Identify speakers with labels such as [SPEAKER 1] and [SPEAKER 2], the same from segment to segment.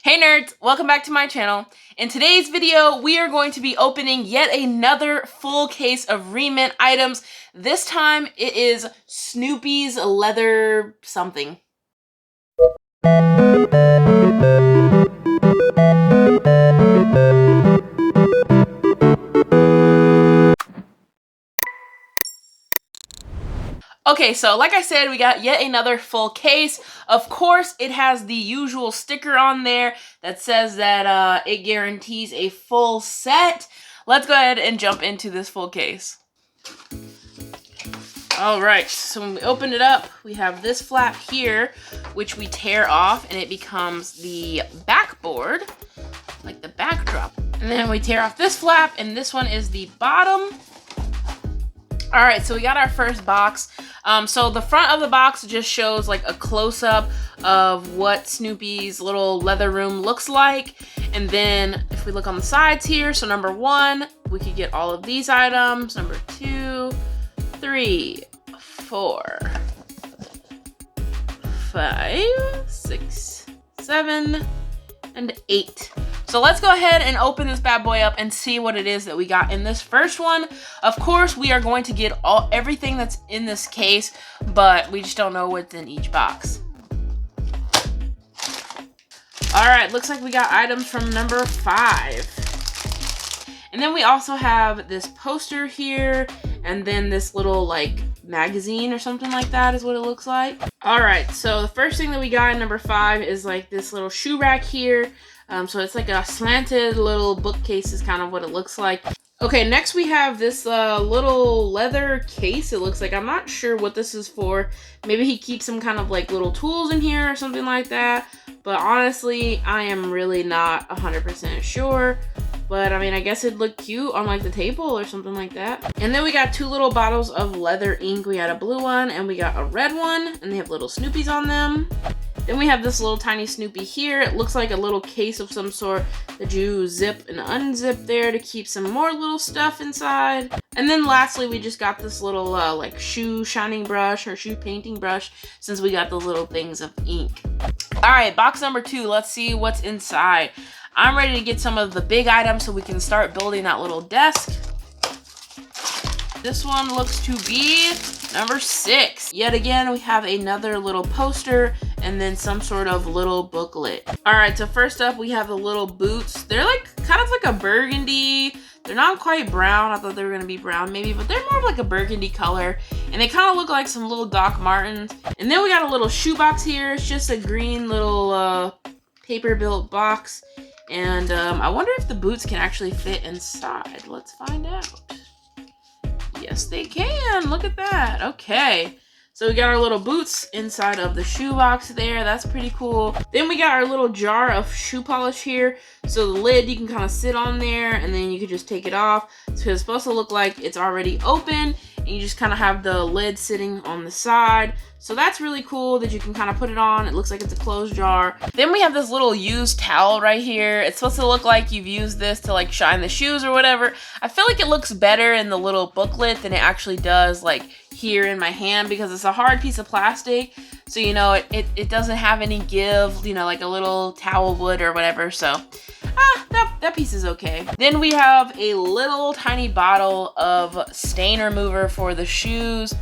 [SPEAKER 1] Hey nerds, welcome back to my channel. In today's video, we are going to be opening yet another full case of Rement items. This time it is Snoopy's leather something. Okay, so like I said, we got yet another full case. Of course, it has the usual sticker on there that says that it guarantees a full set. Let's go ahead and jump into this full case. All right, so when we open it up, we have this flap here, which we tear off and it becomes the backboard, like the backdrop. And then we tear off this flap and this one is the bottom. All right, so we got our first box. So the front of the box just shows like a close-up of what Snoopy's little leather room looks like. And then if we look on the sides here, so number 1, we could get all of these items. Number 2, 3, 4, 5, 6, 7, and 8. So let's go ahead and open this bad boy up and see what it is that we got in this first one. Of course, we are going to get everything that's in this case, but we just don't know what's in each box. All right, looks like we got items from number 5. And then we also have this poster here, and then this little like magazine or something like that is what it looks like. All right, so the first thing that we got in number 5 is like this little shoe rack here. So it's like a slanted little bookcase is kind of what it looks like. Okay, next we have this little leather case. It looks like, I'm not sure what this is for. Maybe he keeps some kind of like little tools in here or something like that. But honestly, I am really not 100% sure. But I mean, I guess it'd look cute on like the table or something like that. And then we got 2 little bottles of leather ink. We had a blue one and we got a red one, and they have little Snoopies on them. Then we have this little tiny Snoopy here. It looks like a little case of some sort that you zip and unzip there to keep some more little stuff inside. And then lastly, we just got this little like shoe shining brush or shoe painting brush, since we got the little things of ink. All right, box number 2. Let's see what's inside. I'm ready to get some of the big items so we can start building that little desk. This one looks to be number 6. Yet again, we have another little poster and then some sort of little booklet. All right, so first up, we have the little boots. They're like kind of like a burgundy. They're not quite brown. I thought they were gonna be brown maybe, but they're more of like a burgundy color. And they kind of look like some little Doc Martens. And then we got a little shoebox here. It's just a green little paper built box. And I wonder if the boots can actually fit inside. Let's find out. Yes, they can. Look at that. Okay. So we got our little boots inside of the shoebox there. That's pretty cool. Then we got our little jar of shoe polish here. So the lid, you can kind of sit on there and then you can just take it off. So it's supposed to look like it's already open and you just kind of have the lid sitting on the side. So that's really cool that you can kind of put it on. It looks like it's a closed jar. Then we have this little used towel right here. It's supposed to look like you've used this to like shine the shoes or whatever. I feel like it looks better in the little booklet than it actually does like here in my hand, because it's a hard piece of plastic. So, you know, it doesn't have any give, you know, like a little towel would or whatever. So that piece is okay. Then we have a little tiny bottle of stain remover for the shoes.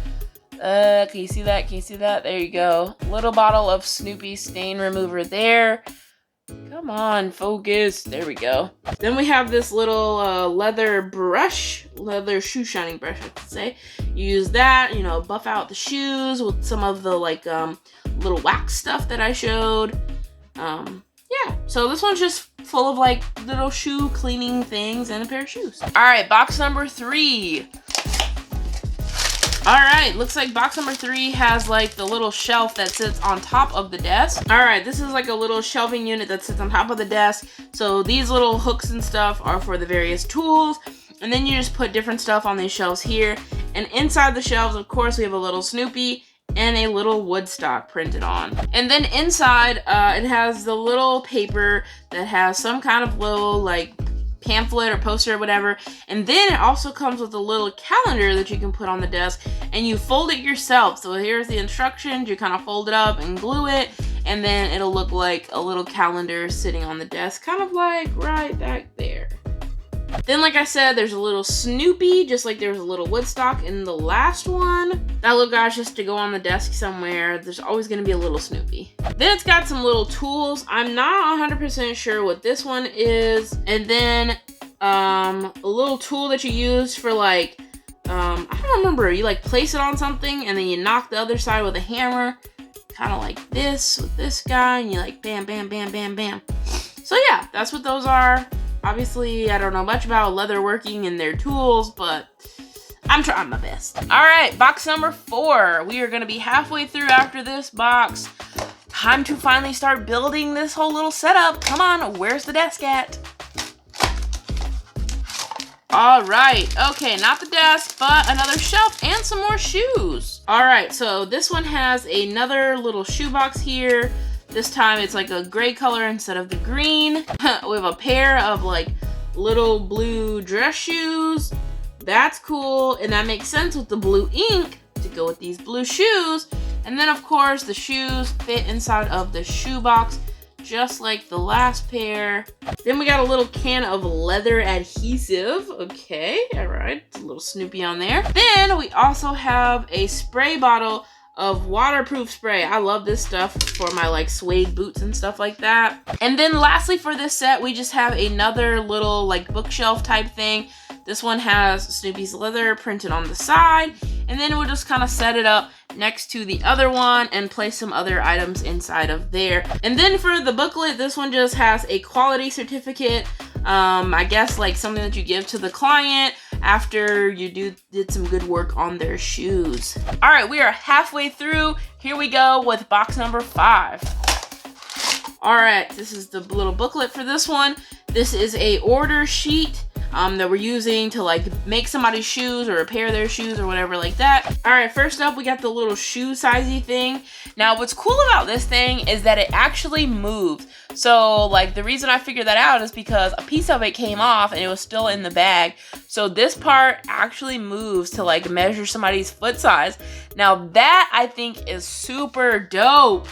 [SPEAKER 1] Can you see that? Can you see that? There you go. Little bottle of Snoopy stain remover there. Come on, focus. There we go. Then we have this little leather brush, leather shoe shining brush, I should say. You use that, you know, buff out the shoes with some of the like little wax stuff that I showed. Yeah, so this one's just full of like little shoe cleaning things and a pair of shoes. All right, box number 3. All right, looks like box number 3 has like the little shelf that sits on top of the desk. All right, this is like a little shelving unit that sits on top of the desk. So these little hooks and stuff are for the various tools. And then you just put different stuff on these shelves here. And inside the shelves, of course, we have a little Snoopy and a little Woodstock printed on. And then inside, it has the little paper that has some kind of little like pamphlet or poster or whatever. And then it also comes with a little calendar that you can put on the desk and you fold it yourself. So here's the instructions. You kind of fold it up and glue it. and then it'll look like a little calendar sitting on the desk, kind of like right back there. Then, like I said, there's a little Snoopy, just like there was a little Woodstock in the last one. That little guy's just to go on the desk somewhere. There's always going to be a little Snoopy. Then it's got some little tools. I'm not 100% sure what this one is. And then a little tool that you use for like, I don't remember. You like place it on something and then you knock the other side with a hammer. Kind of like this with this guy. And you like bam, bam, bam, bam, bam. So yeah, that's what those are. Obviously, I don't know much about leatherworking and their tools, but I'm trying my best. All right, box number 4. We are gonna be halfway through after this box. Time to finally start building this whole little setup. Come on, where's the desk at? All right, okay, not the desk, but another shelf and some more shoes. All right, so this one has another little shoe box here. This time it's like a gray color instead of the green. We have a pair of like little blue dress shoes. That's cool, and that makes sense with the blue ink to go with these blue shoes. And then of course the shoes fit inside of the shoe box, just like the last pair. Then we got a little can of leather adhesive. Okay, all right, a little Snoopy on there. Then we also have a spray bottle of waterproof spray. I love this stuff for my like suede boots and stuff like that. And then lastly for this set, we just have another little like bookshelf type thing. This one has Snoopy's leather printed on the side, and then we'll just kind of set it up next to the other one and place some other items inside of there. And then for the booklet, this one just has a quality certificate. I guess like something that you give to the client after you did some good work on their shoes. All right, we are halfway through. Here we go with box number 5. All right, this is the little booklet for this one. This is a order sheet that we're using to like make somebody's shoes or repair their shoes or whatever like that. All right, first up, we got the little shoe sizey thing. Now, what's cool about this thing is that it actually moves. So like the reason I figured that out is because a piece of it came off and it was still in the bag. So this part actually moves to like measure somebody's foot size. Now that I think is super dope.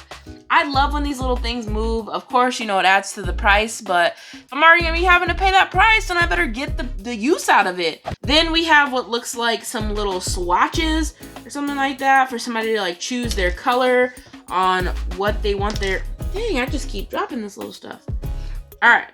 [SPEAKER 1] I love when these little things move. Of course, you know, it adds to the price, but if I'm already gonna be having to pay that price, then I better get the use out of it. Then we have what looks like some little swatches or something like that for somebody to like choose their color on what they want their... Dang, I just keep dropping this little stuff. All right,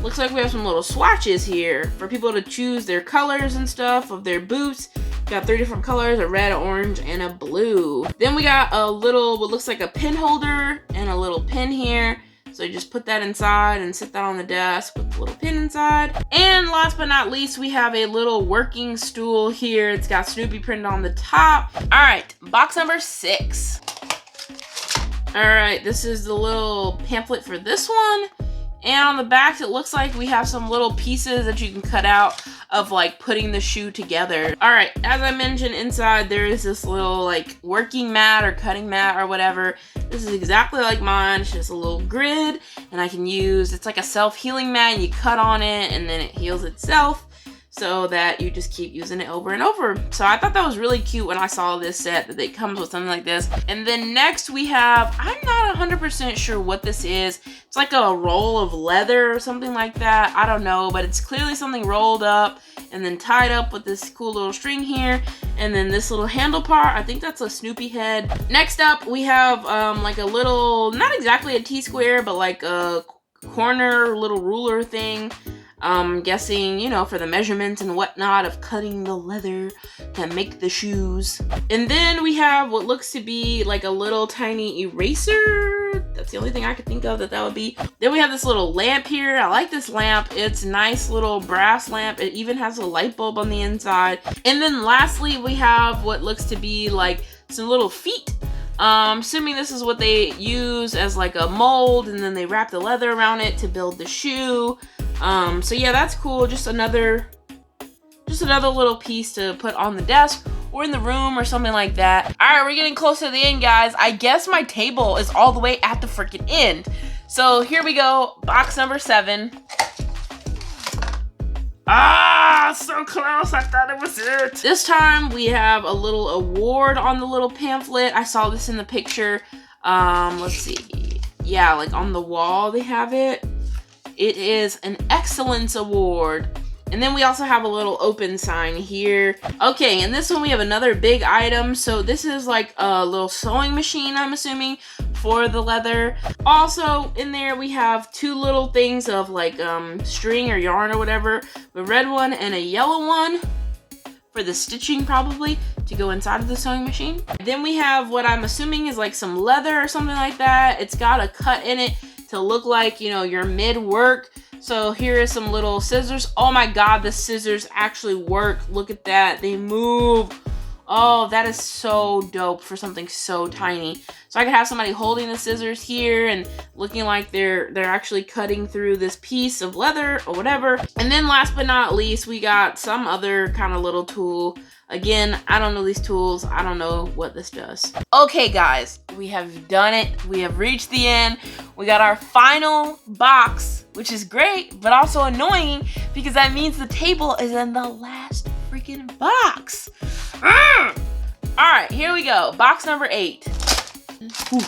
[SPEAKER 1] looks like we have some little swatches here for people to choose their colors and stuff of their boots. Got 3 different colors, a red, an orange, and a blue. Then we got a little, what looks like a pin holder and a little pin here. So you just put that inside and sit that on the desk with the little pin inside. And last but not least, we have a little working stool here. It's got Snoopy printed on the top. All right, box number 6. All right, this is the little pamphlet for this one. And on the back, it looks like we have some little pieces that you can cut out of like putting the shoe together. All right, as I mentioned, inside there is this little like working mat or cutting mat or whatever. This is exactly like mine. It's just a little grid, and I can use, it's like a self-healing mat, and you cut on it and then it heals itself, so that you just keep using it over and over. So I thought that was really cute when I saw this set, that it comes with something like this. And then next we have, I'm not 100% sure what this is. It's like a roll of leather or something like that. I don't know, but it's clearly something rolled up and then tied up with this cool little string here. And then this little handle part, I think that's a Snoopy head. Next up, we have like a little, not exactly a T-square, but like a corner little ruler thing. Guessing, you know, for the measurements and whatnot of cutting the leather to make the shoes. And then we have what looks to be like a little tiny eraser. That's the only thing I could think of that would be. Then we have this little lamp here. I like this lamp. It's a nice little brass lamp. It even has a light bulb on the inside. And then lastly, we have what looks to be like some little feet. Assuming this is what they use as like a mold, and then they wrap the leather around it to build the shoe. So yeah, that's cool. Just another little piece to put on the desk or in the room or something like that. All right, we're getting close to the end, guys. I guess my table is all the way at the freaking end. So here we go, box number 7. Ah, so close. I thought it was it. This time we have a little award on the little pamphlet. I saw this in the picture. Let's see. Yeah, like on the wall they have it. It is an excellence award. And then we also have a little open sign here. Okay, and this one we have another big item. So this is like a little sewing machine, I'm assuming, for the leather. Also in there we have two little things of like string or yarn or whatever. A red one and a yellow one for the stitching probably to go inside of the sewing machine. Then we have what I'm assuming is like some leather or something like that. It's got a cut in it to look like, you know, you're mid-work. So here is some little scissors. Oh my God, the scissors actually work. Look at that, they move. Oh, that is so dope for something so tiny. So I could have somebody holding the scissors here and looking like they're actually cutting through this piece of leather or whatever. And then last but not least, we got some other kind of little tool. Again, I don't know these tools. I don't know what this does. Okay, guys, we have done it. We have reached the end. We got our final box, which is great, but also annoying because that means the table is in the last freaking box. All right, here we go. Box number 8. Whew.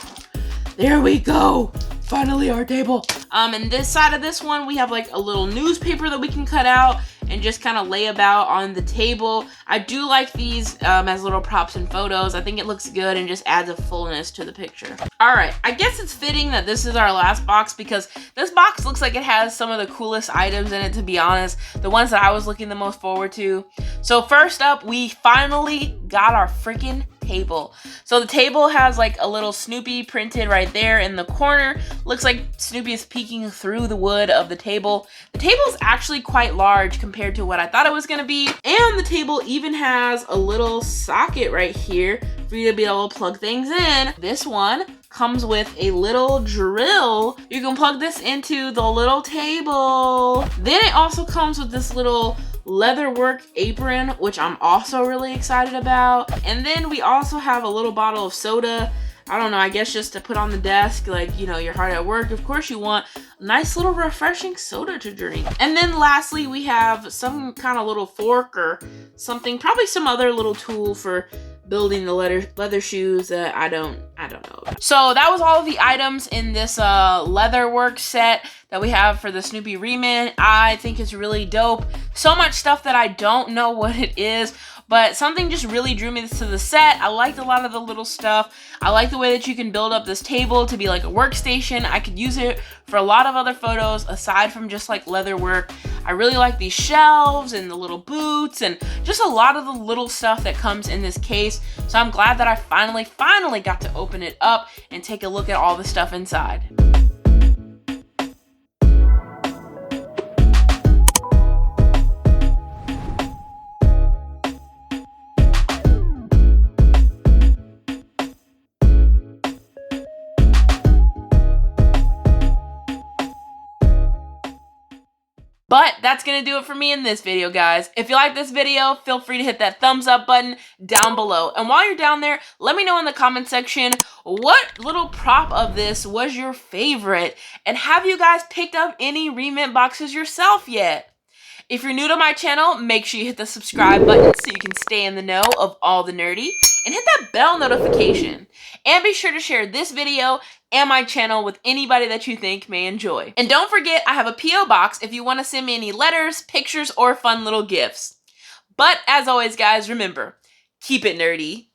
[SPEAKER 1] There we go. Finally, our table. And this side of this one, we have like a little newspaper that we can cut out and just kind of lay about on the table. I do like these as little props and photos. I think it looks good and just adds a fullness to the picture. All right, I guess it's fitting that this is our last box because this box looks like it has some of the coolest items in it, to be honest. The ones that I was looking the most forward to. So first up, we finally got our freaking table. So the table has like a little Snoopy printed right there in the corner. Looks like Snoopy is peeking through the wood of the table. The table is actually quite large compared to what I thought it was gonna be. And the table even has a little socket right here for you to be able to plug things in. This one comes with a little drill. You can plug this into the little table. Then it also comes with this little leatherwork apron, which I'm also really excited about. And then we also have a little bottle of soda. I don't know, I guess just to put on the desk, like, you know, you're hard at work. Of course you want a nice little refreshing soda to drink. And then lastly, we have some kind of little fork or something, probably some other little tool for building the leather shoes that I don't know about. So that was all of the items in this leather work set that we have for the Snoopy Rement. I think it's really dope. So much stuff that I don't know what it is, but something just really drew me to the set. I liked a lot of the little stuff. I like the way that you can build up this table to be like a workstation. I could use it for a lot of other photos aside from just like leather work. I really like these shelves and the little boots and just a lot of the little stuff that comes in this case. So I'm glad that I finally got to open it up and take a look at all the stuff inside. But that's gonna do it for me in this video, guys. If you like this video, feel free to hit that thumbs up button down below. And while you're down there, let me know in the comment section what little prop of this was your favorite, and have you guys picked up any Rement boxes yourself yet? If you're new to my channel, make sure you hit the subscribe button so you can stay in the know of all the nerdy, and hit that bell notification. And be sure to share this video and my channel with anybody that you think may enjoy. And don't forget, I have a P.O. box if you want to send me any letters, pictures, or fun little gifts. But as always, guys, remember, keep it nerdy.